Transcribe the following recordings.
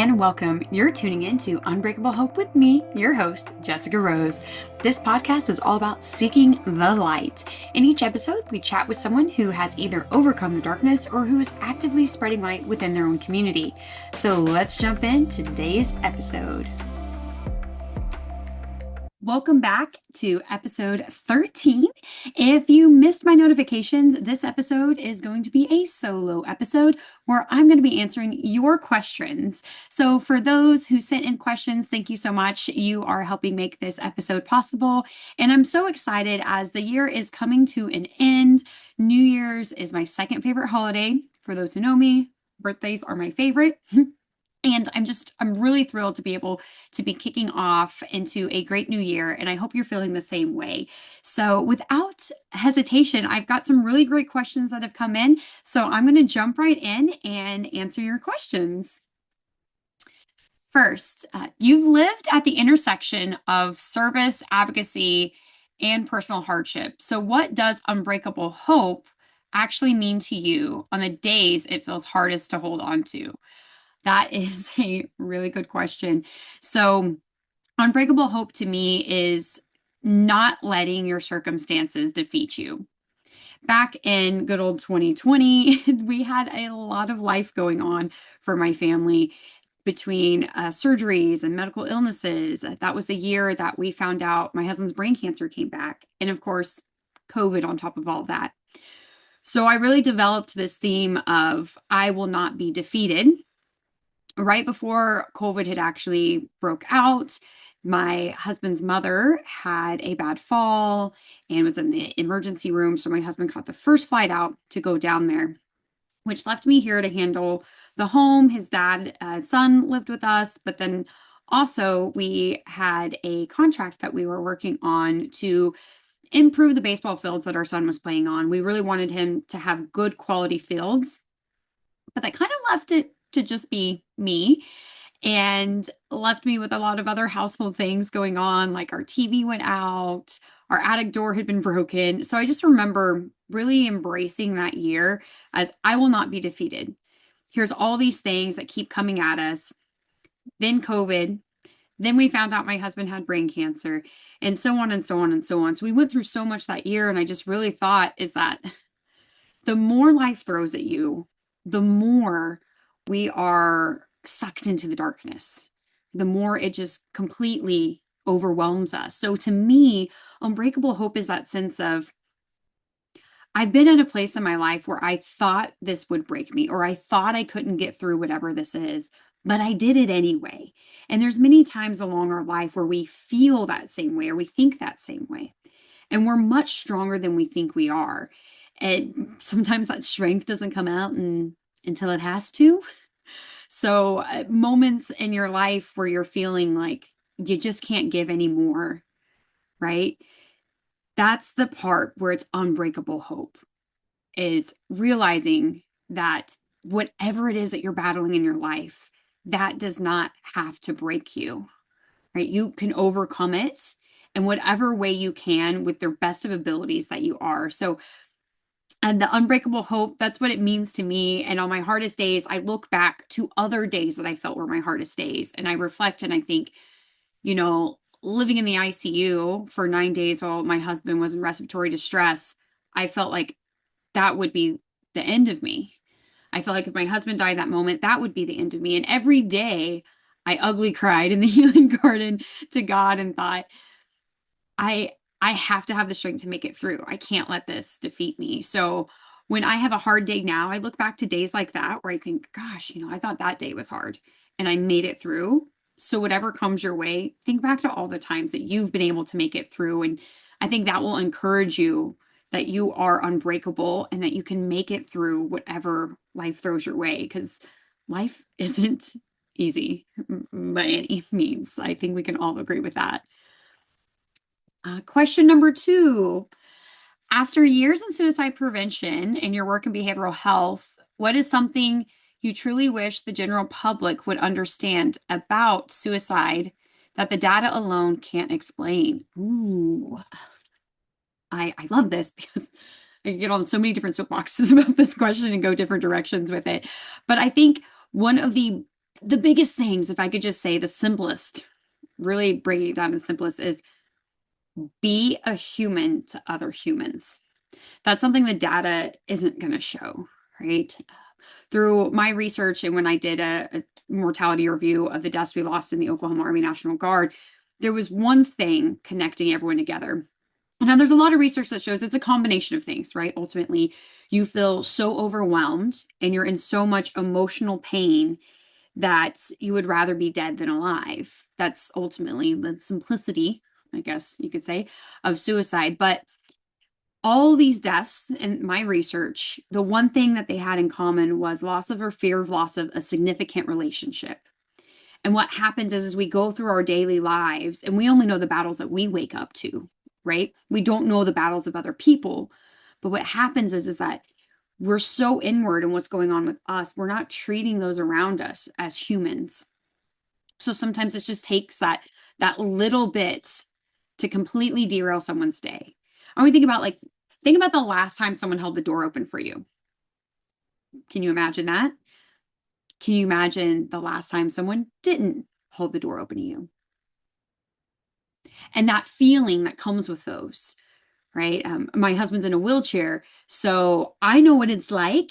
and welcome. You're tuning in to Unbreakable Hope with me, your host, Jessica Rose. This podcast is all about seeking the light. In each episode, we chat with someone who has either overcome the darkness or who is actively spreading light within their own community. So let's jump into today's episode. Welcome back to episode 13. If you missed my notifications, this episode is going to be a solo episode where I'm going to be answering your questions. So for those who sent in questions, thank you so much. You are helping make this episode possible. And I'm so excited as the year is coming to an end. New Year's is my second favorite holiday. For those who know me, birthdays are my favorite. And I'm really thrilled to be able to be kicking off into a great new year. And I hope you're feeling the same way. So without hesitation, I've got some really great questions that have come in. So I'm going to jump right in and answer your questions. First, you've lived at the intersection of service, advocacy, and personal hardship. So what does unbreakable hope actually mean to you on the days it feels hardest to hold on to? That is a really good question. So, unbreakable hope to me is not letting your circumstances defeat you. Back in good old 2020, we had a lot of life going on for my family between surgeries and medical illnesses. That was the year that we found out my husband's brain cancer came back. And of course, COVID on top of all that. So I really developed this theme of I will not be defeated. Right before COVID had actually broke out, my husband's mother had a bad fall and was in the emergency room. So my husband caught the first flight out to go down there, which left me here to handle the home. His son lived with us, but then also we had a contract that we were working on to improve the baseball fields that our son was playing on. We really wanted him to have good quality fields, but that kind of left it to just be me and left me with a lot of other household things going on, like our TV went out, our attic door had been broken. So I just remember really embracing that year as I will not be defeated. Here's all these things that keep coming at us. Then COVID, then we found out my husband had brain cancer, and so on and so on and so on. So we went through so much that year, and I just really thought is that the more life throws at you, the more we are sucked into the darkness, the more it just completely overwhelms us. So to me, unbreakable hope is that sense of I've been in a place in my life where I thought this would break me, or I thought I couldn't get through whatever this is, but I did it anyway. And there's many times along our life where we feel that same way, or we think that same way. And we're much stronger than we think we are. And sometimes that strength doesn't come out until it has to. So moments in your life where you're feeling like you just can't give anymore, right? That's the part where it's unbreakable hope, is realizing that whatever it is that you're battling in your life, that does not have to break you, right? You can overcome it in whatever way you can with the best of abilities that you are. So and the unbreakable hope, that's what it means to me. And on my hardest days, I look back to other days that I felt were my hardest days. And I reflect and I think, living in the ICU for 9 days while my husband was in respiratory distress, I felt like that would be the end of me. I felt like if my husband died that moment, that would be the end of me. And every day I ugly cried in the healing garden to God and thought, I have to have the strength to make it through. I can't let this defeat me. So when I have a hard day now, I look back to days like that where I think, gosh, I thought that day was hard and I made it through. So whatever comes your way, think back to all the times that you've been able to make it through. And I think that will encourage you that you are unbreakable and that you can make it through whatever life throws your way, because life isn't easy by any means. I think we can all agree with that. Question number 2, after years in suicide prevention and your work in behavioral health, what is something you truly wish the general public would understand about suicide that the data alone can't explain? Ooh, I love this because I get on so many different soapboxes about this question and go different directions with it. But I think one of the The biggest things, if I could just say the simplest, really breaking it down to the simplest, is be a human to other humans. That's something the data isn't going to show, right? Through my research and when I did a mortality review of the deaths we lost in the Oklahoma Army National Guard, there was one thing connecting everyone together. Now, there's a lot of research that shows it's a combination of things, right? Ultimately, you feel so overwhelmed and you're in so much emotional pain that you would rather be dead than alive. That's ultimately the simplicity, I guess you could say, of suicide. But all these deaths in my research, the one thing that they had in common was loss of or fear of loss of a significant relationship. And what happens is we go through our daily lives and we only know the battles that we wake up to, right? We don't know the battles of other people. But what happens is that we're so inward in what's going on with us. We're not treating those around us as humans. So sometimes it just takes that little bit to completely derail someone's day. Or we think about the last time someone held the door open for you. Can you imagine that? Can you imagine the last time someone didn't hold the door open to you? And that feeling that comes with those, right? My husband's in a wheelchair, so I know what it's like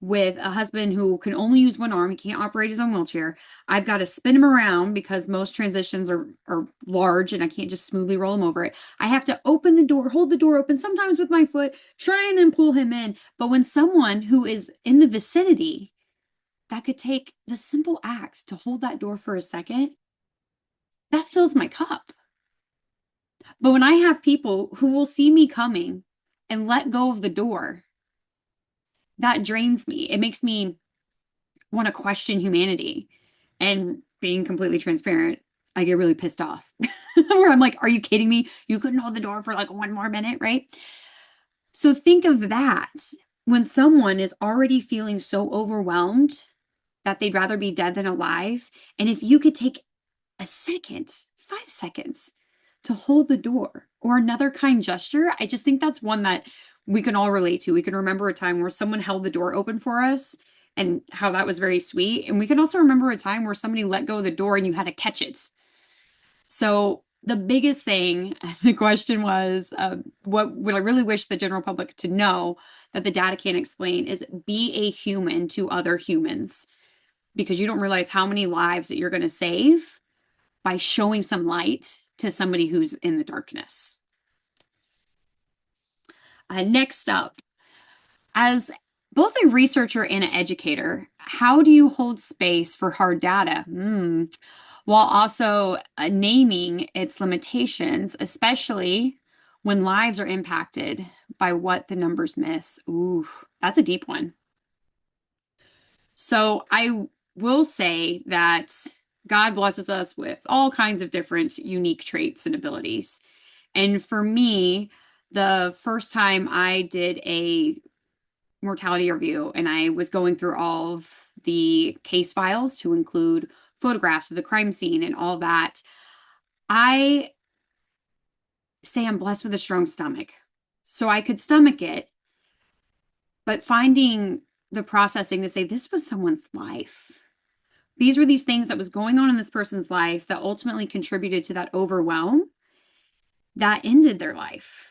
with a husband who can only use one arm. He can't operate his own wheelchair. I've got to spin him around because most transitions are large and I can't just smoothly roll him over it. I have to open the door, hold the door open, sometimes with my foot, try and then pull him in. But when someone who is in the vicinity, that could take the simple act to hold that door for a second, that fills my cup. But when I have people who will see me coming and let go of the door, that drains me. It makes me want to question humanity. And being completely transparent, I get really pissed off. Where I'm like, are you kidding me? You couldn't hold the door for like one more minute, right? So think of that when someone is already feeling so overwhelmed that they'd rather be dead than alive. And if you could take a second, 5 seconds to hold the door or another kind gesture, I just think that's one that we can all relate to. We can remember a time where someone held the door open for us and how that was very sweet. And we can also remember a time where somebody let go of the door and you had to catch it. So the biggest thing, the question was, what would I really wish the general public to know that the data can't explain is be a human to other humans, because you don't realize how many lives that you're going to save by showing some light to somebody who's in the darkness. Next up, as both a researcher and an educator, how do you hold space for hard data? While also naming its limitations, especially when lives are impacted by what the numbers miss. Ooh, that's a deep one. So I will say that God blesses us with all kinds of different unique traits and abilities. And for me, the first time I did a mortality review and I was going through all of the case files to include photographs of the crime scene and all that, I say I'm blessed with a strong stomach. So I could stomach it, but finding the processing to say this was someone's life. These were these things that was going on in this person's life that ultimately contributed to that overwhelm that ended their life.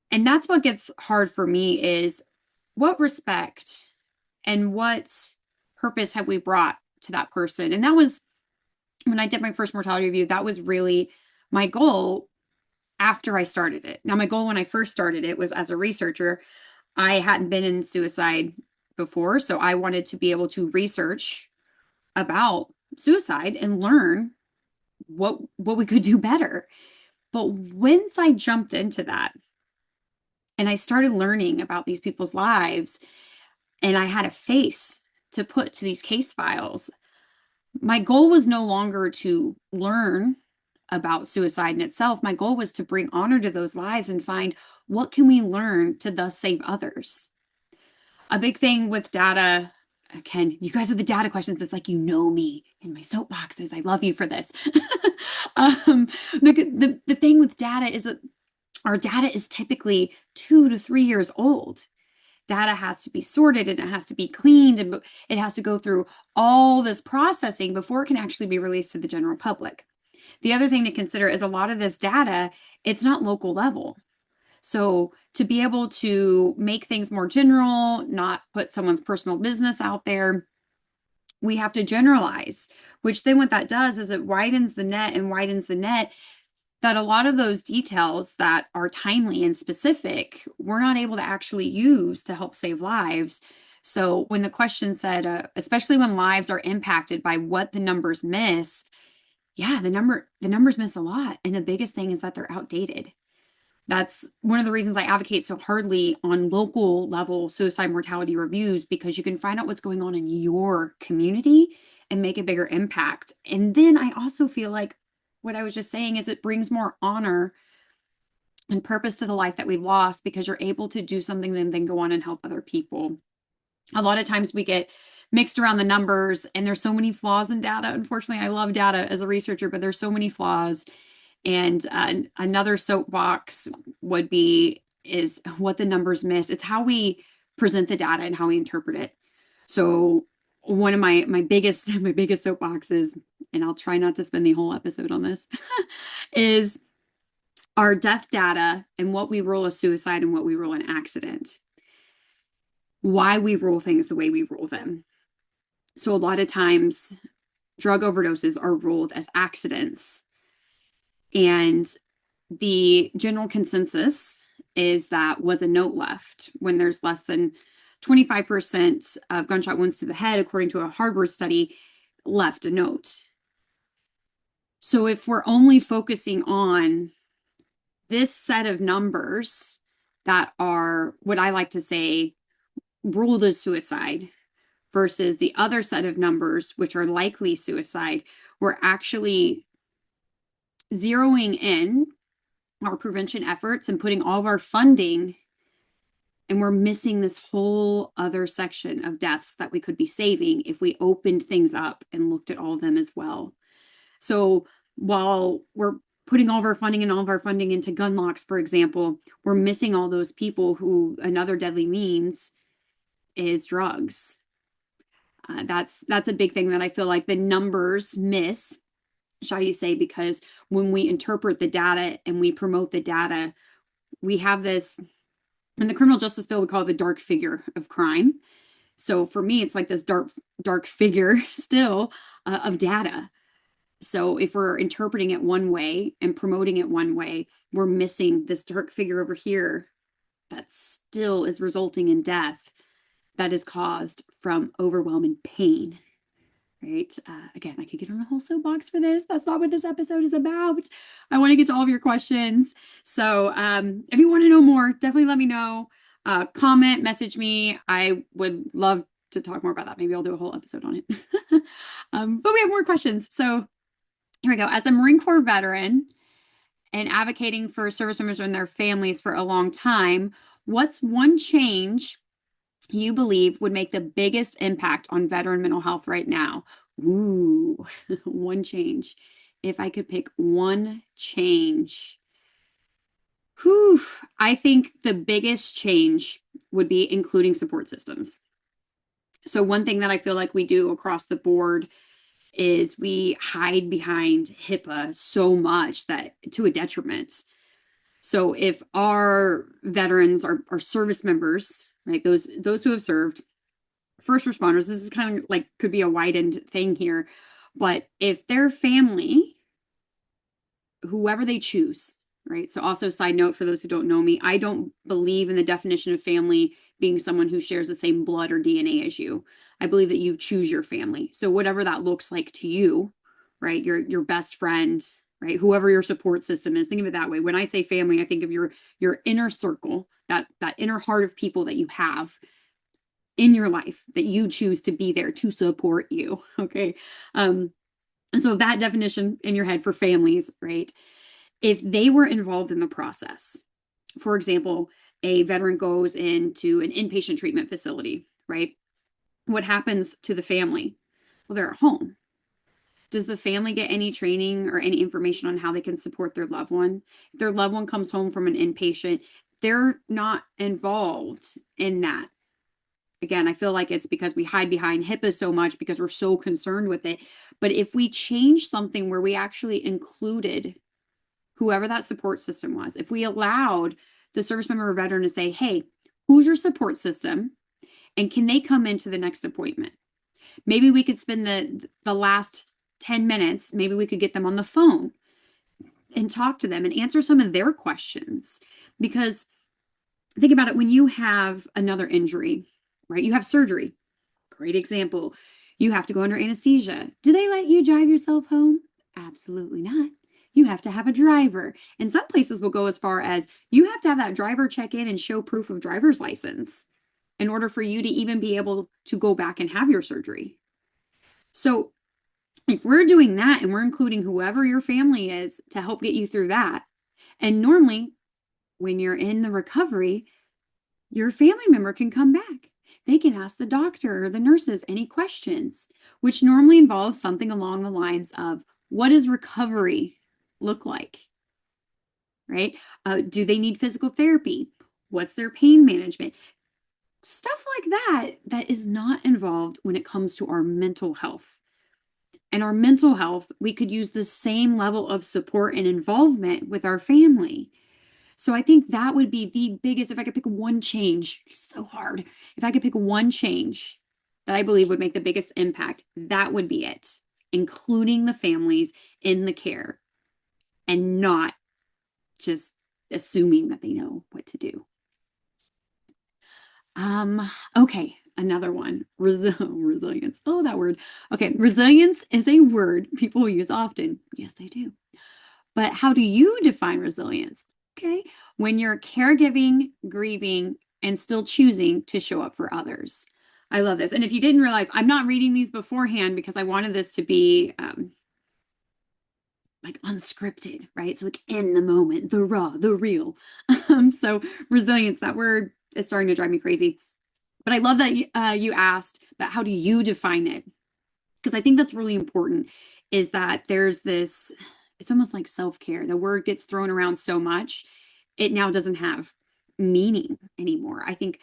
And that's what gets hard for me is what respect and what purpose have we brought to that person? And that was when I did my first mortality review, that was really my goal after I started it. Now, my goal when I first started it was as a researcher. I hadn't been in suicide before, so I wanted to be able to research about suicide and learn what we could do better. But once I jumped into that and I started learning about these people's lives and I had a face to put to these case files, my goal was no longer to learn about suicide in itself. My goal was to bring honor to those lives and find what can we learn to thus save others. A big thing with data, again, you guys with the data questions, it's like, you know me in my soapboxes. I love you for this. The thing with data is that our data is typically 2 to 3 years old. data has to be sorted and it has to be cleaned and it has to go through all this processing before it can actually be released to the general public. The other thing to consider is a lot of this data, it's not local level. So to be able to make things more general, not put someone's personal business out there, we have to generalize, which then what that does is it widens the net and widens the net that a lot of those details that are timely and specific, we're not able to actually use to help save lives. So when the question said, especially when lives are impacted by what the numbers miss, yeah, the numbers miss a lot. And the biggest thing is that they're outdated. That's one of the reasons I advocate so hardly on local level suicide mortality reviews, because you can find out what's going on in your community and make a bigger impact. And then I also feel like what I was just saying is it brings more honor and purpose to the life that we lost, because you're able to do something and then go on and help other people. A lot of times we get mixed around the numbers, and there's so many flaws in data. Unfortunately, I love data as a researcher, but there's so many flaws. And another soapbox would be is what the numbers miss. It's how we present the data and how we interpret it. So one of my biggest soapboxes, and I'll try not to spend the whole episode on this, is our death data and what we rule as suicide and what we rule an accident. Why we rule things the way we rule them. So a lot of times drug overdoses are ruled as accidents. And the general consensus is that was a note left when there's less than 25% of gunshot wounds to the head, according to a Harvard study, left a note. So if we're only focusing on this set of numbers that are what I like to say ruled as suicide versus the other set of numbers, which are likely suicide, we're actually zeroing in our prevention efforts and putting all of our funding, and we're missing this whole other section of deaths that we could be saving if we opened things up and looked at all of them as well. So while we're putting all of our funding into gun locks, for example, we're missing all those people who another deadly means is drugs. That's a big thing that I feel like the numbers miss, shall you say, because when we interpret the data and we promote the data, we have this, in the criminal justice field, we call it the dark figure of crime. So for me, it's like this dark figure still of data. So if we're interpreting it one way and promoting it one way, we're missing this dark figure over here that still is resulting in death that is caused from overwhelming pain. Right? Again, I could get on a whole soapbox for this. That's not what this episode is about. I want to get to all of your questions. So if you want to know more, definitely let me know. Comment, message me. I would love to talk more about that. Maybe I'll do a whole episode on it. But we have more questions. So here we go. As a Marine Corps veteran and advocating for service members and their families for a long time, what's one change you believe would make the biggest impact on veteran mental health right now? Ooh, one change. If I could pick one change, I think the biggest change would be including support systems. So one thing that I feel like we do across the board is we hide behind HIPAA so much that to a detriment. So if our veterans are service members, right, those who have served, first responders, this is kind of like could be a widened thing here, but if their family, whoever they choose, right? So also side note for those who don't know me, I don't believe in the definition of family being someone who shares the same blood or DNA as you. I believe that you choose your family. So whatever that looks like to you, right? Your best friend, right? Whoever your support system is, think of it that way. When I say family, I think of your inner circle, that inner heart of people that you have in your life that you choose to be there to support you. Okay. So that definition in your head for families, right? If they were involved in the process, for example, a veteran goes into an inpatient treatment facility, right? What happens to the family? Well, they're at home. Does the family get any training or any information on how they can support their loved one? If their loved one comes home from an inpatient, they're not involved in that again, I feel like it's because we hide behind HIPAA so much because we're so concerned with it. But if we change something where we actually included whoever that support system was, if we allowed the service member or veteran to say, hey, who's your support system? And can they come into the next appointment? Maybe we could spend the last 10 minutes, maybe we could get them on the phone and talk to them and answer some of their questions. Because think about it, when you have another injury, right? You have surgery. Great example. You have to go under anesthesia. Do they let you drive yourself home? Absolutely not. You have to have a driver. And some places will go as far as you have to have that driver check in and show proof of driver's license in order for you to even be able to go back and have your surgery. So if we're doing that and we're including whoever your family is to help get you through that, and normally when you're in the recovery, your family member can come back. They can ask the doctor or the nurses any questions, which normally involves something along the lines of, what does recovery look like? Right? Do they need physical therapy? What's their pain management? Stuff like that is not involved when it comes to our mental health. And our mental health, we could use the same level of support and involvement with our family. So I think that would be the biggest, if I could pick one change, it's so hard. If I could pick one change that I believe would make the biggest impact, that would be it. Including the families in the care and not just assuming that they know what to do. Okay, another one. Resilience. Oh, that word. Okay, resilience is a word people use often. Yes, they do. But how do you define resilience? Okay, when you're caregiving, grieving, and still choosing to show up for others. I love this. And if you didn't realize, I'm not reading these beforehand because I wanted this to be like unscripted, right? So like in the moment, the raw, the real. So resilience, that word is starting to drive me crazy. But I love that you asked, but how do you define it? Because I think that's really important, is that there's this, it's almost like self-care. The word gets thrown around so much, it now doesn't have meaning anymore. I think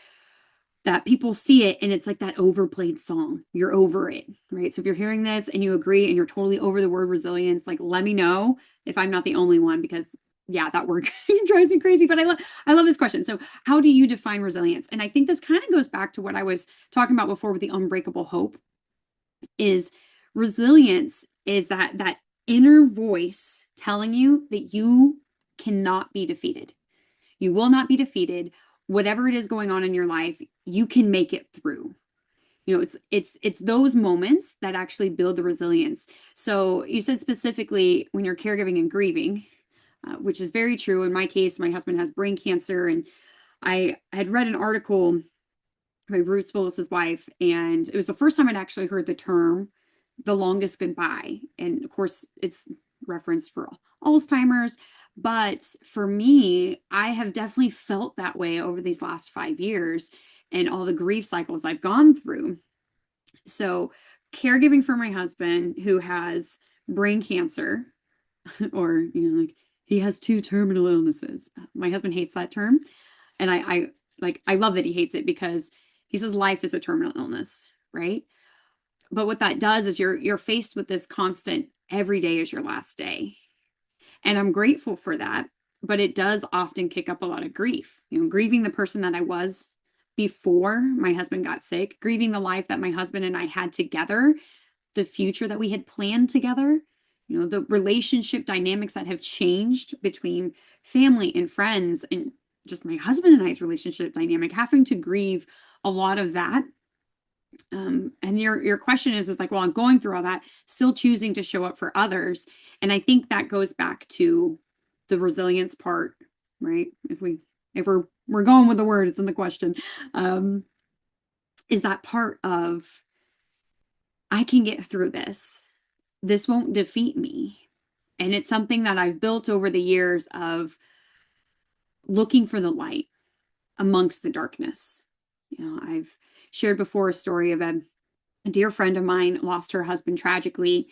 that people see it and it's like that overplayed song. You're over it, right? So if you're hearing this and you agree and you're totally over the word resilience, like let me know if I'm not the only one, because yeah, that word drives me crazy. But I love this question. So how do you define resilience? And I think this kind of goes back to what I was talking about before with the unbreakable hope. Is resilience is that inner voice telling you that you cannot be defeated. You will not be defeated. Whatever it is going on in your life, you can make it through. You know, it's those moments that actually build the resilience. So you said specifically when you're caregiving and grieving, which is very true. In my case, my husband has brain cancer, and I had read an article by Bruce Willis's wife, and it was the first time I'd actually heard the term "the longest goodbye." And of course, it's referenced for Alzheimer's. But for me, I have definitely felt that way over these last 5 years and all the grief cycles I've gone through. So, caregiving for my husband who has brain cancer, or, like he has two terminal illnesses. My husband hates that term. And I love that he hates it because he says life is a terminal illness, right? But what that does is you're faced with this constant every day is your last day. And I'm grateful for that, but it does often kick up a lot of grief. Grieving the person that I was before my husband got sick, grieving the life that my husband and I had together, the future that we had planned together, the relationship dynamics that have changed between family and friends, and just my husband and I's relationship dynamic, having to grieve a lot of that. And your question is like, well, I'm going through all that, still choosing to show up for others. And I think that goes back to the resilience part, right? If we're going with the word, it's in the question. Is that part of, I can get through this. This won't defeat me. And it's something that I've built over the years of looking for the light amongst the darkness. I've shared before a story of a dear friend of mine lost her husband tragically.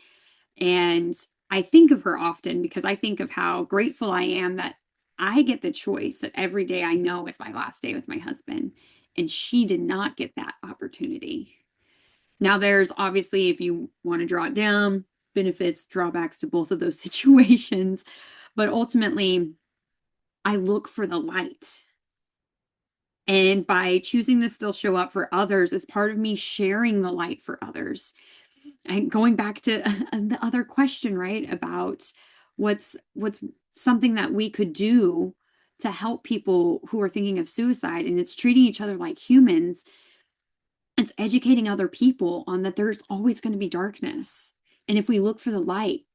And I think of her often because I think of how grateful I am that I get the choice that every day I know is my last day with my husband, and she did not get that opportunity. Now, there's obviously, if you want to draw it down, benefits, drawbacks to both of those situations. But ultimately, I look for the light. And by choosing to still show up for others is part of me sharing the light for others. And going back to the other question, right, about what's something that we could do to help people who are thinking of suicide, and it's treating each other like humans. It's educating other people on that there's always going to be darkness. And if we look for the light,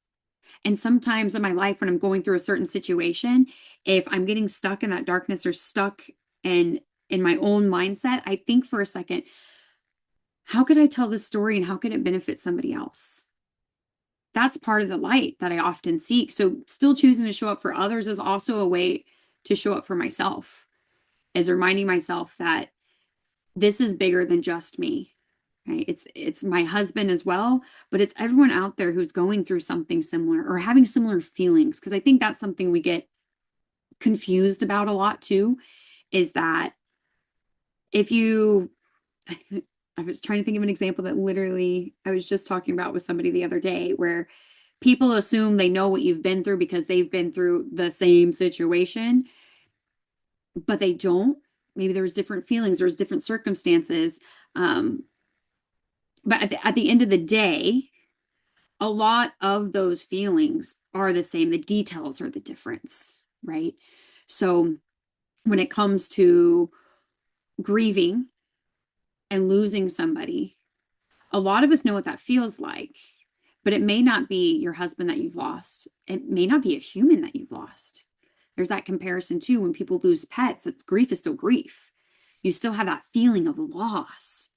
and sometimes in my life when I'm going through a certain situation, if I'm getting stuck in that darkness or stuck in my own mindset, I think for a second, how could I tell this story and how could it benefit somebody else? That's part of the light that I often seek. So still choosing to show up for others is also a way to show up for myself, is reminding myself that this is bigger than just me. Right? It's my husband as well, but it's everyone out there who's going through something similar or having similar feelings. Because I think that's something we get confused about a lot too, is that if you, I was trying to think of an example that literally I was just talking about with somebody the other day, where people assume they know what you've been through because they've been through the same situation, but they don't. Maybe there was different feelings, there was different circumstances. But at the end of the day, a lot of those feelings are the same. The details are the difference, right? So when it comes to grieving and losing somebody, a lot of us know what that feels like, but it may not be your husband that you've lost. It may not be a human that you've lost. There's that comparison too. When people lose pets, that's grief is still grief. You still have that feeling of loss.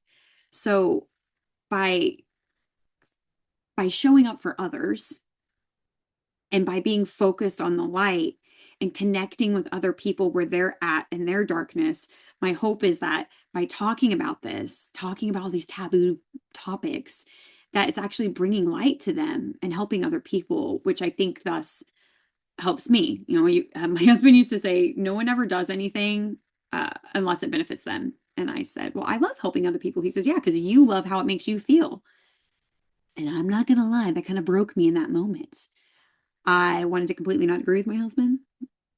So by showing up for others and by being focused on the light and connecting with other people where they're at in their darkness, my hope is that by talking about this, talking about all these taboo topics, that it's actually bringing light to them and helping other people, which I think thus helps me. My husband used to say, no one ever does anything unless it benefits them. And I said, well, I love helping other people. He says, yeah, because you love how it makes you feel. And I'm not going to lie, that kind of broke me in that moment. I wanted to completely not agree with my husband.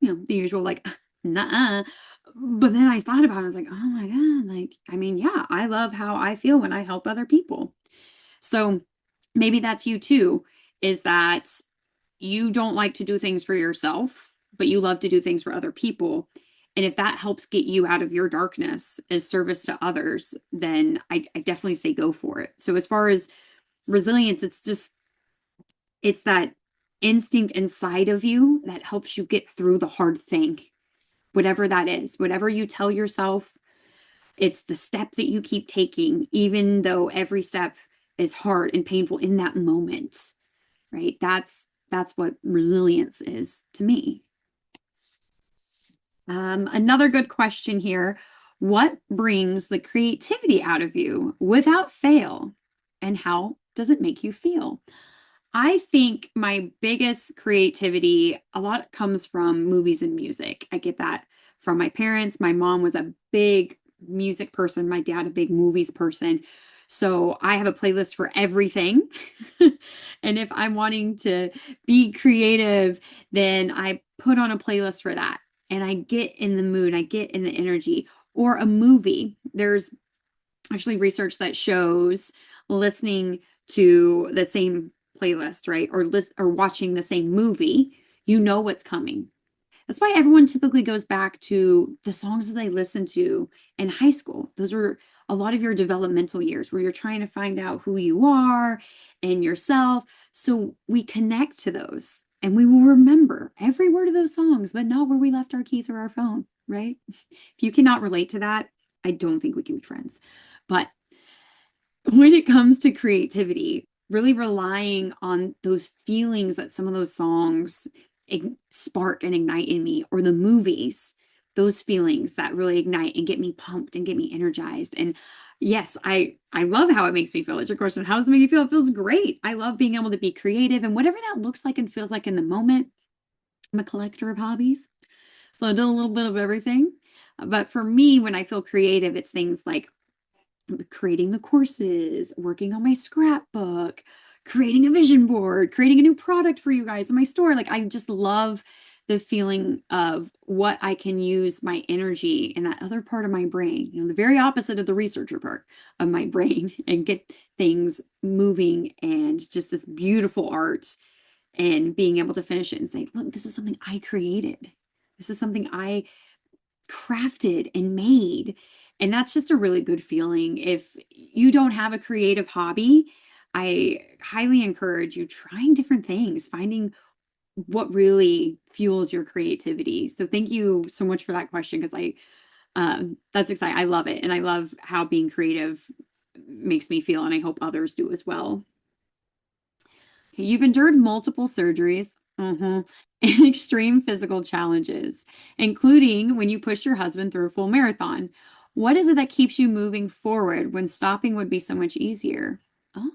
The usual, like, nah. But then I thought about it. I was like, oh my God. Like, I mean, yeah, I love how I feel when I help other people. So maybe that's you too, is that you don't like to do things for yourself, but you love to do things for other people. And if that helps get you out of your darkness as service to others, then I definitely say go for it. So as far as resilience, it's that instinct inside of you that helps you get through the hard thing, whatever that is, whatever you tell yourself. It's the step that you keep taking, even though every step is hard and painful in that moment, right? That's what resilience is to me. Another good question here. What brings the creativity out of you without fail? And how does it make you feel? I think my biggest creativity, a lot comes from movies and music. I get that from my parents. My mom was a big music person, my dad, a big movies person. So I have a playlist for everything. And if I'm wanting to be creative, then I put on a playlist for that. And I get in the mood, I get in the energy. Or a movie. There's actually research that shows listening to the same playlist, right? Or watching the same movie, you know what's coming. That's why everyone typically goes back to the songs that they listened to in high school. Those were a lot of your developmental years where you're trying to find out who you are and yourself. So we connect to those and we will remember every word of those songs, but not where we left our keys or our phone, right? If you cannot relate to that, I don't think we can be friends. But when it comes to creativity, really relying on those feelings that some of those songs spark and ignite in me, or the movies, those feelings that really ignite and get me pumped and get me energized. And yes, I love how it makes me feel. It's your question. How does it make you feel? It feels great. I love being able to be creative and whatever that looks like and feels like in the moment. I'm a collector of hobbies. So I did a little bit of everything. But for me, when I feel creative, it's things like creating the courses, working on my scrapbook, creating a vision board, creating a new product for you guys in my store. Like I just love the feeling of what I can use my energy in that other part of my brain, the very opposite of the researcher part of my brain, and get things moving and just this beautiful art and being able to finish it and say, look, this is something I created. This is something I crafted and made. And that's just a really good feeling. If you don't have a creative hobby, I highly encourage you trying different things, finding what really fuels your creativity. So thank you so much for that question because that's exciting. I love it. And I love how being creative makes me feel, and I hope others do as well. Okay, you've endured multiple surgeries, and extreme physical challenges, including when you pushed your husband through a full marathon. What is it that keeps you moving forward when stopping would be so much easier? Oh,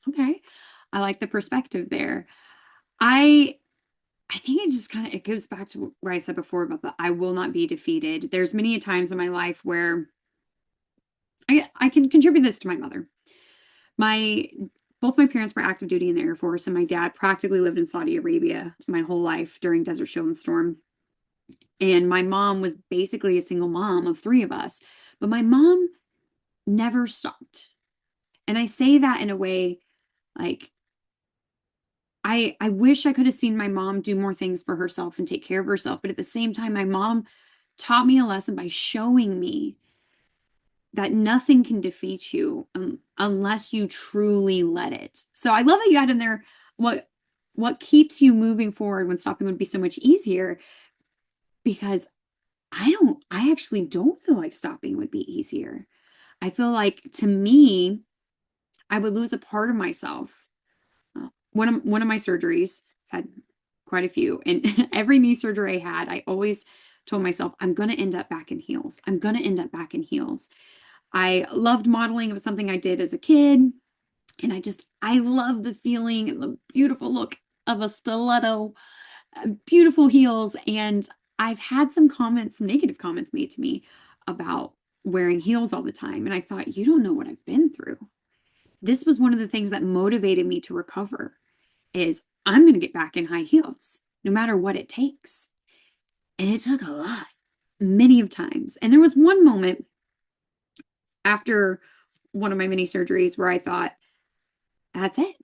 okay. I like the perspective there. I I think it just kind of it goes back to where I said before about the I will not be defeated. There's many times in my life where I can contribute this to my mother. My both my parents were active duty in the Air Force, and my dad practically lived in Saudi Arabia my whole life during Desert Shield and Storm. And my mom was basically a single mom of three of us. But my mom never stopped. And I say that in a way like I wish I could have seen my mom do more things for herself and take care of herself. But at the same time, my mom taught me a lesson by showing me that nothing can defeat you unless you truly let it. So I love that you had in there what keeps you moving forward when stopping would be so much easier, because I actually don't feel like stopping would be easier. I feel like to me, I would lose a part of myself. One of my surgeries, I've had quite a few, and every knee surgery I had, I always told myself, I'm going to end up back in heels. I'm going to end up back in heels. I loved modeling. It was something I did as a kid. And I love the feeling and the beautiful look of a stiletto, beautiful heels. And I've had some comments, some negative comments made to me about wearing heels all the time. And I thought, you don't know what I've been through. This was one of the things that motivated me to recover is I'm going to get back in high heels, no matter what it takes. And it took a lot, many of times. And there was one moment after one of my mini surgeries where I thought, that's it.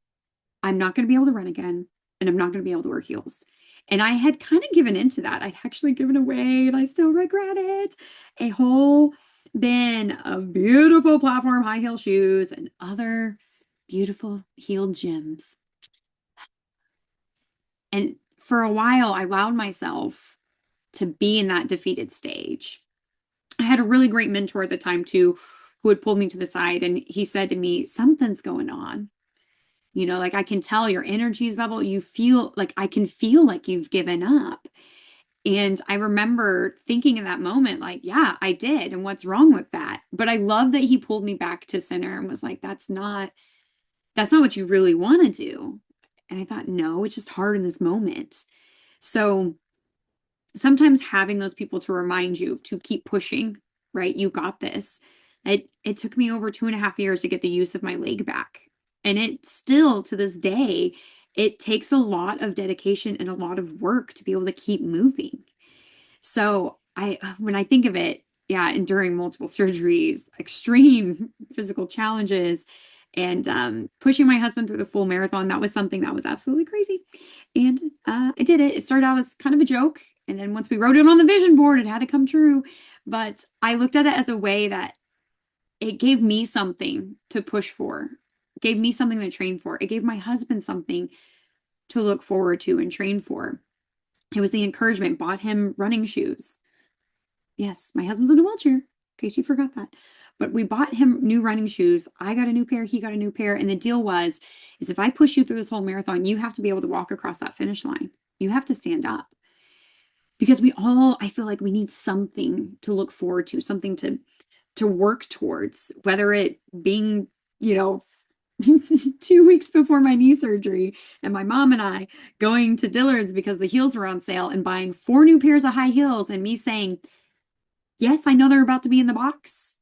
I'm not going to be able to run again, and I'm not going to be able to wear heels. And I had kind of given into that. I'd actually given away, and I still regret it, a whole bin of beautiful platform high heel shoes and other beautiful heeled gyms. And for a while, I allowed myself to be in that defeated stage. I had a really great mentor at the time, too, who had pulled me to the side, and he said to me, something's going on. Like I can tell your energy's level. You feel like I can feel like you've given up. And I remember thinking in that moment, like, yeah, I did. And what's wrong with that? But I love that he pulled me back to center and was like, that's not what you really want to do. And I thought, no, it's just hard in this moment. So sometimes having those people to remind you to keep pushing, right? You got this. It took me over 2.5 years to get the use of my leg back. And it still, to this day, it takes a lot of dedication and a lot of work to be able to keep moving. So when I think of it, yeah, enduring multiple surgeries, extreme physical challenges, and pushing my husband through the full marathon, that was something that was absolutely crazy. And I did it. It started out as kind of a joke. And then once we wrote it on the vision board, it had to come true. But I looked at it as a way that it gave me something to push for, gave me something to train for. It gave my husband something to look forward to and train for. It was the encouragement, bought him running shoes. Yes, my husband's in a wheelchair, in case you forgot that. But we bought him new running shoes. I got a new pair, he got a new pair. And the deal is if I push you through this whole marathon, you have to be able to walk across that finish line. You have to stand up. Because I feel like we need something to look forward to, something to work towards, whether it being, you know, 2 weeks before my knee surgery, and my mom and I going to Dillard's because the heels were on sale and buying 4 new pairs of high heels, and me saying, yes, I know they're about to be in the box,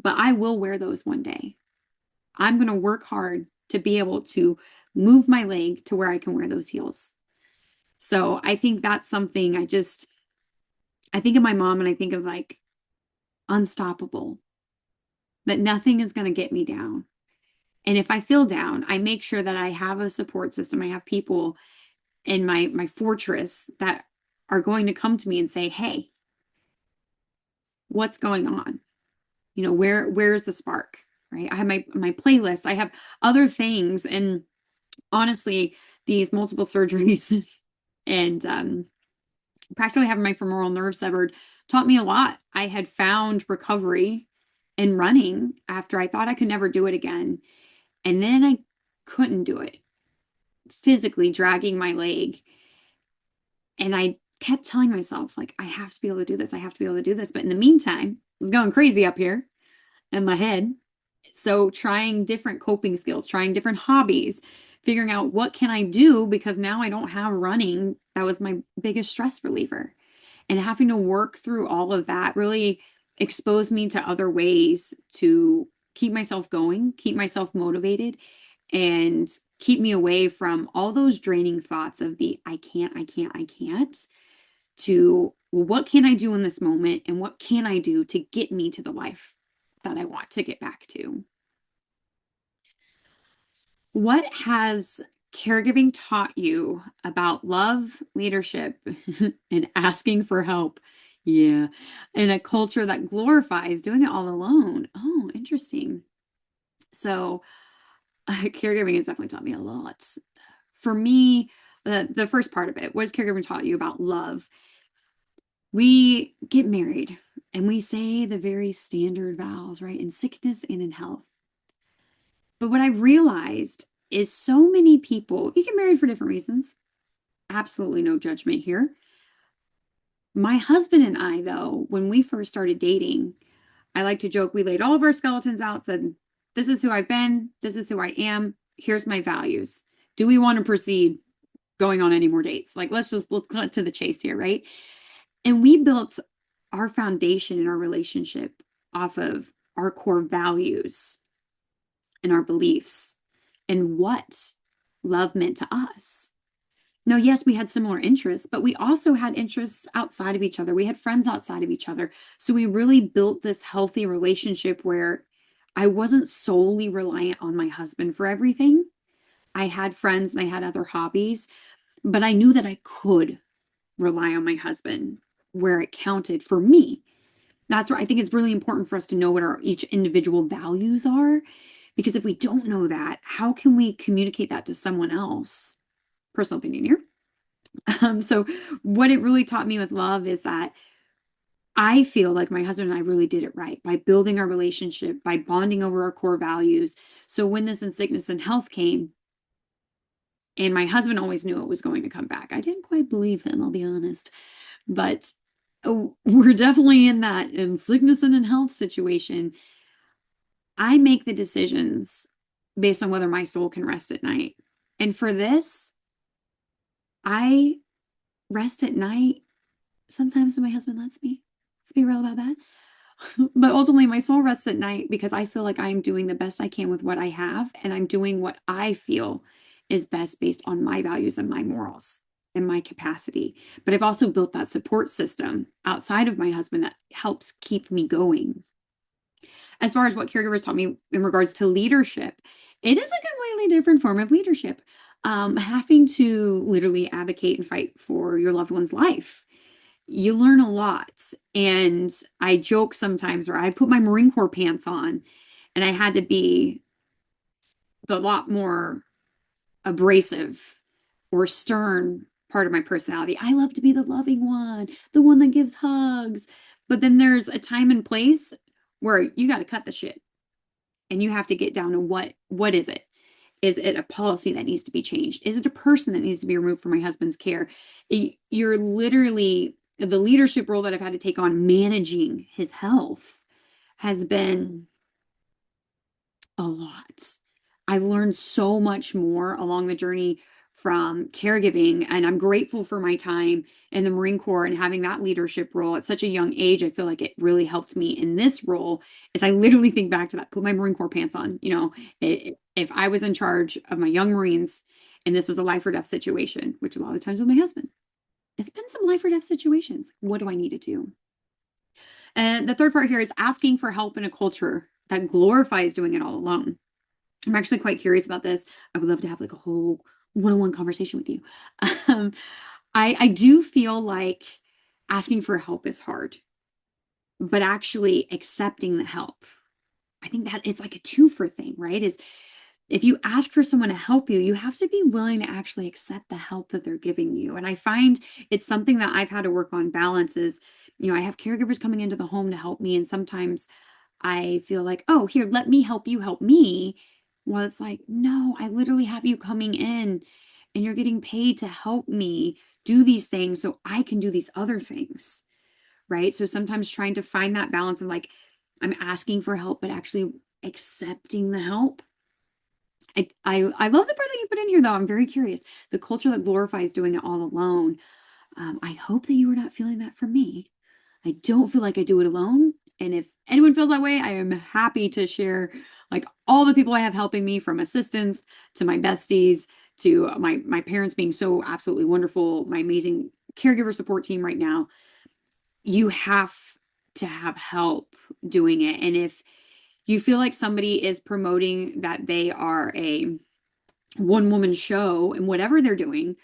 but I will wear those one day. I'm going to work hard to be able to move my leg to where I can wear those heels. So I think that's something I think of my mom and I think of like unstoppable, that nothing is going to get me down. And if I feel down, I make sure that I have a support system. I have people in my fortress that are going to come to me and say, "Hey, what's going on? You know, where's the spark?" Right? I have my playlist. I have other things, and honestly, these multiple surgeries and practically having my femoral nerve severed taught me a lot. I had found recovery in running after I thought I could never do it again. And then I couldn't do it, physically dragging my leg. And I kept telling myself, like, I have to be able to do this. I have to be able to do this. But in the meantime, I was going crazy up here in my head. So trying different coping skills, trying different hobbies, figuring out what can I do because now I don't have running. That was my biggest stress reliever. And having to work through all of that really exposed me to other ways to keep myself going, keep myself motivated, and keep me away from all those draining thoughts of the I can't, to, well, what can I do in this moment? And what can I do to get me to the life that I want to get back to? What has caregiving taught you about love, leadership, and asking for help? Yeah, in a culture that glorifies doing it all alone. Oh, interesting. So, caregiving has definitely taught me a lot. For me, the first part of it, what has caregiving taught you about love? We get married and we say the very standard vows, right? In sickness and in health. But what I've realized is so many people, you get married for different reasons. Absolutely no judgment here. My husband and I, though, when we first started dating, I like to joke, we laid all of our skeletons out, said, this is who I've been, this is who I am, here's my values. Do we want to proceed going on any more dates? Like, let's cut to the chase here, right? And we built our foundation in our relationship off of our core values and our beliefs and what love meant to us. Now, yes, we had similar interests, but we also had interests outside of each other. We had friends outside of each other. So we really built this healthy relationship where I wasn't solely reliant on my husband for everything. I had friends and I had other hobbies, but I knew that I could rely on my husband where it counted for me. That's where I think it's really important for us to know what our each individual values are, because if we don't know that, how can we communicate that to someone else? Personal opinion here. So what it really taught me with love is that I feel like my husband and I really did it right by building our relationship, by bonding over our core values. So when this in sickness and health came, and my husband always knew it was going to come back. I didn't quite believe him, I'll be honest. But we're definitely in that in sickness and in health situation. I make the decisions based on whether my soul can rest at night. And for this, I rest at night sometimes when my husband lets me. Let's be real about that. But ultimately, my soul rests at night because I feel like I'm doing the best I can with what I have, and I'm doing what I feel is best based on my values and my morals and my capacity. But I've also built that support system outside of my husband that helps keep me going. As far as what caregivers taught me in regards to leadership, it is a completely different form of leadership. Having to literally advocate and fight for your loved one's life, you learn a lot. And I joke sometimes, or I put my Marine Corps pants on and I had to be the lot more abrasive or stern part of my personality. I love to be the loving one, the one that gives hugs. But then there's a time and place where you got to cut the shit and you have to get down to what is it? Is it a policy that needs to be changed? Is it a person that needs to be removed from my husband's care? You're literally, the leadership role that I've had to take on managing his health has been a lot. I've learned so much more along the journey from caregiving, and I'm grateful for my time in the Marine Corps and having that leadership role at such a young age. I feel like it really helped me in this role as I literally think back to that, put my Marine Corps pants on. If I was in charge of my young Marines and this was a life or death situation, which a lot of the times with my husband, it's been some life or death situations. What do I need to do? And the third part here is asking for help in a culture that glorifies doing it all alone. I'm actually quite curious about this. I would love to have like a whole one-on-one conversation with you. Um, I do feel like asking for help is hard, but actually accepting the help, I think that it's like a two-for thing, right? Is if you ask for someone to help you, you have to be willing to actually accept the help that they're giving you. And I find it's something that I've had to work on balance is, I have caregivers coming into the home to help me, and sometimes I feel like, oh, here, let me help you help me. Well, it's like, no, I literally have you coming in and you're getting paid to help me do these things so I can do these other things. Right. So sometimes trying to find that balance of like, I'm asking for help, but actually accepting the help. I love the part that you put in here, though. I'm very curious. The culture that glorifies doing it all alone. I hope that you are not feeling that from me. I don't feel like I do it alone. And if anyone feels that way, I am happy to share like all the people I have helping me, from assistants to my besties to my parents being so absolutely wonderful, my amazing caregiver support team right now. You have to have help doing it. And if you feel like somebody is promoting that they are a one woman show and whatever they're doing,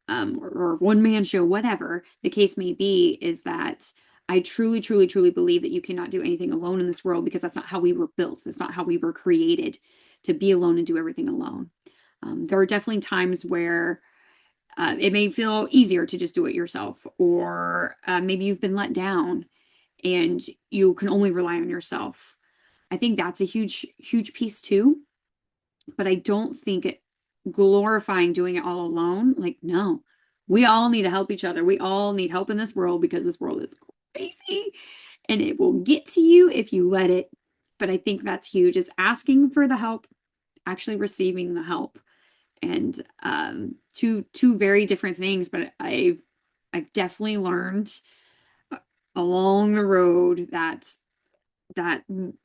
or one man show, whatever the case may be, is that I truly, truly, truly believe that you cannot do anything alone in this world, because that's not how we were built. That's not how we were created, to be alone and do everything alone. There are definitely times where it may feel easier to just do it yourself, or maybe you've been let down and you can only rely on yourself. I think that's a huge, huge piece too. But I don't think it glorifying doing it all alone. Like, no, we all need to help each other. We all need help in this world, because this world is crazy and it will get to you if you let it. But I think that's huge, is asking for the help, actually receiving the help. And two very different things, but I've definitely learned along the road that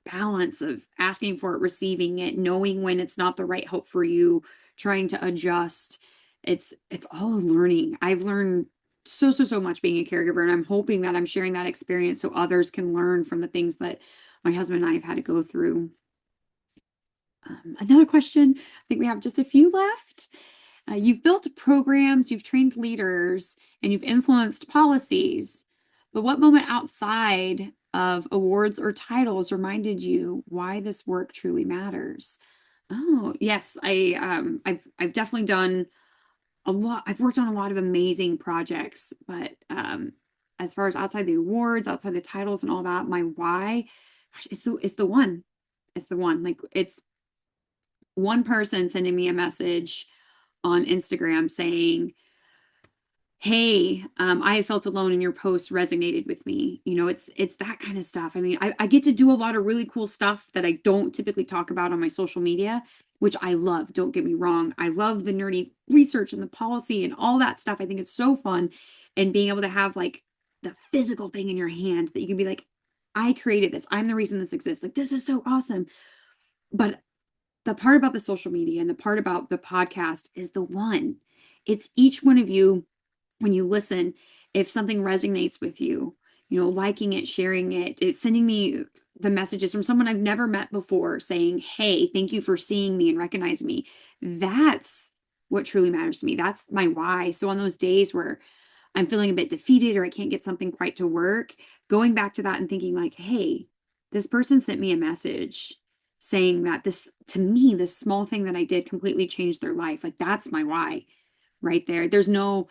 balance of asking for it, receiving it, knowing when it's not the right help for you, trying to adjust. It's all learning. I've learned so much being a caregiver, and I'm hoping that I'm sharing that experience so others can learn from the things that my husband and I have had to go through. Another question, I think we have just a few left. You've built programs, you've trained leaders, and you've influenced policies. But what moment outside of awards or titles reminded you why this work truly matters? Oh, yes, I've definitely done a lot. I've worked on a lot of amazing projects, but as far as outside the awards, outside the titles and all that, my why, gosh, it's the one. It's the one. Like, it's one person sending me a message on Instagram saying, hey, I have felt alone and your post resonated with me. It's that kind of stuff. I mean, I get to do a lot of really cool stuff that I don't typically talk about on my social media, which I love. Don't get me wrong. I love the nerdy research and the policy and all that stuff. I think it's so fun. And being able to have like the physical thing in your hand that you can be like, I created this. I'm the reason this exists. Like, this is so awesome. But the part about the social media and the part about the podcast is the one. It's each one of you, when you listen, if something resonates with you, liking it, sharing it, it's sending me the messages from someone I've never met before saying, hey, thank you for seeing me and recognizing me. That's what truly matters to me. That's my why. So on those days where I'm feeling a bit defeated or I can't get something quite to work, going back to that and thinking like, hey, this person sent me a message saying that this, to me, this small thing that I did completely changed their life. Like, that's my why right there. There's no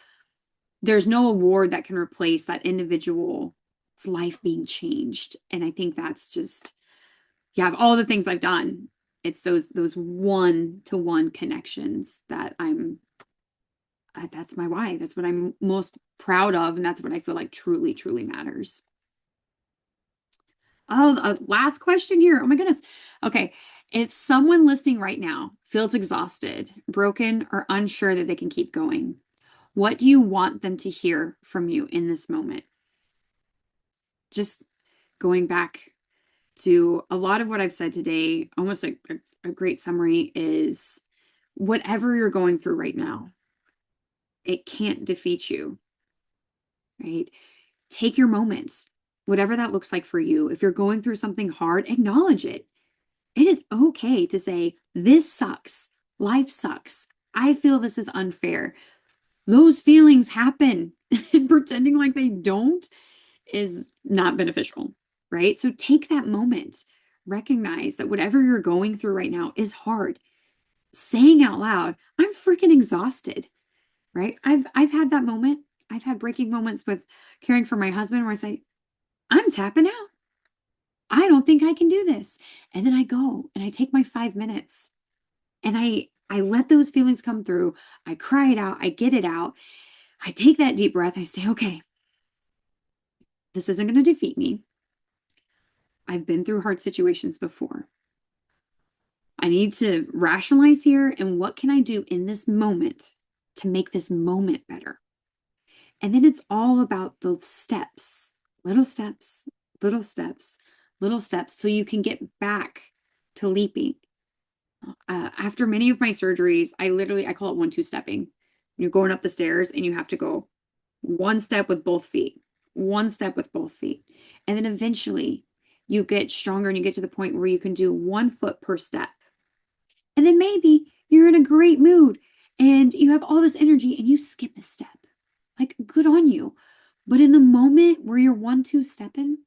award that can replace that individual's life being changed. And I think that's just, yeah, of all the things I've done, it's those one-to-one connections that that's my why. That's what I'm most proud of. And that's what I feel like truly, truly matters. Oh, last question here. Oh my goodness. Okay. If someone listening right now feels exhausted, broken, or unsure that they can keep going, what do you want them to hear from you in this moment? Just going back to a lot of what I've said today, almost a great summary is whatever you're going through right now, it can't defeat you, right? Take your moments, whatever that looks like for you. If you're going through something hard, acknowledge it. It is okay to say, this sucks. Life sucks. I feel this is unfair. Those feelings happen, and pretending like they don't is not beneficial, right? So take that moment. Recognize that whatever you're going through right now is hard. Saying out loud, I'm freaking exhausted, right? I've had that moment. I've had breaking moments with caring for my husband where I say, I'm tapping out. I don't think I can do this. And then I go and I take my 5 minutes and I let those feelings come through. I cry it out. I get it out. I take that deep breath. I say, okay, this isn't going to defeat me. I've been through hard situations before. I need to rationalize here. And what can I do in this moment to make this moment better? And then it's all about those steps, little steps, little steps, little steps, so you can get back to leaping. After many of my surgeries, I call it 1-2 stepping. You're going up the stairs and you have to go one step with both feet, one step with both feet. And then eventually you get stronger and you get to the point where you can do 1 foot per step. And then maybe you're in a great mood and you have all this energy and you skip a step. Like, good on you. But in the moment where you're 1-2 stepping,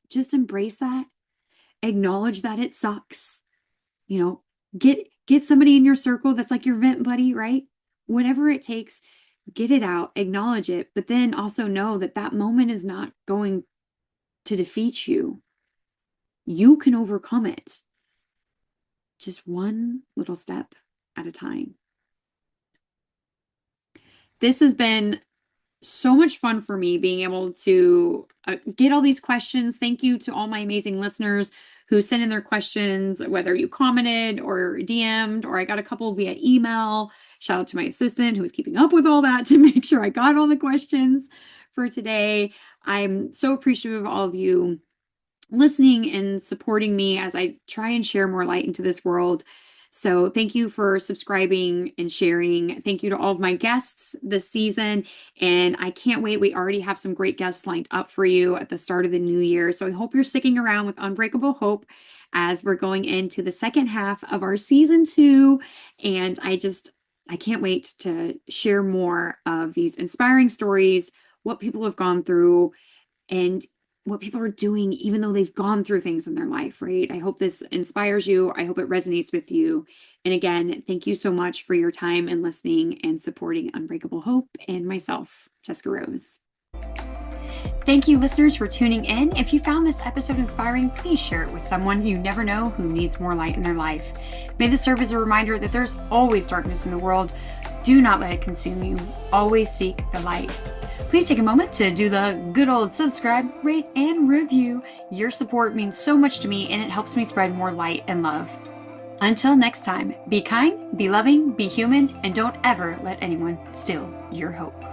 just embrace that. Acknowledge that it sucks. You know, get somebody in your circle that's like your vent buddy, right? Whatever it takes, get it out, acknowledge it, but then also know that that moment is not going to defeat you. You can overcome it. Just one little step at a time. This has been so much fun for me being able to get all these questions. Thank you to all my amazing listeners who sent in their questions, whether you commented or DM'd, or I got a couple via email. Shout out to my assistant who was keeping up with all that to make sure I got all the questions for today. I'm so appreciative of all of you listening and supporting me as I try and share more light into this world. So thank you for subscribing and sharing. Thank you to all of my guests this season. And I can't wait. We already have some great guests lined up for you at the start of the new year. So I hope you're sticking around with Unbreakable Hope as we're going into the second half of our season 2. And I can't wait to share more of these inspiring stories, what people have gone through, and what people are doing, even though they've gone through things in their life, right? I hope this inspires you. I hope it resonates with you. And again, thank you so much for your time and listening and supporting Unbreakable Hope and myself, JessicaRose. Thank you, listeners, for tuning in. If you found this episode inspiring, please share it with someone you never know who needs more light in their life. May this serve as a reminder that there's always darkness in the world. Do not let it consume you. Always seek the light. Please take a moment to do the good old subscribe, rate, and review. Your support means so much to me, and it helps me spread more light and love. Until next time, be kind, be loving, be human, and don't ever let anyone steal your hope.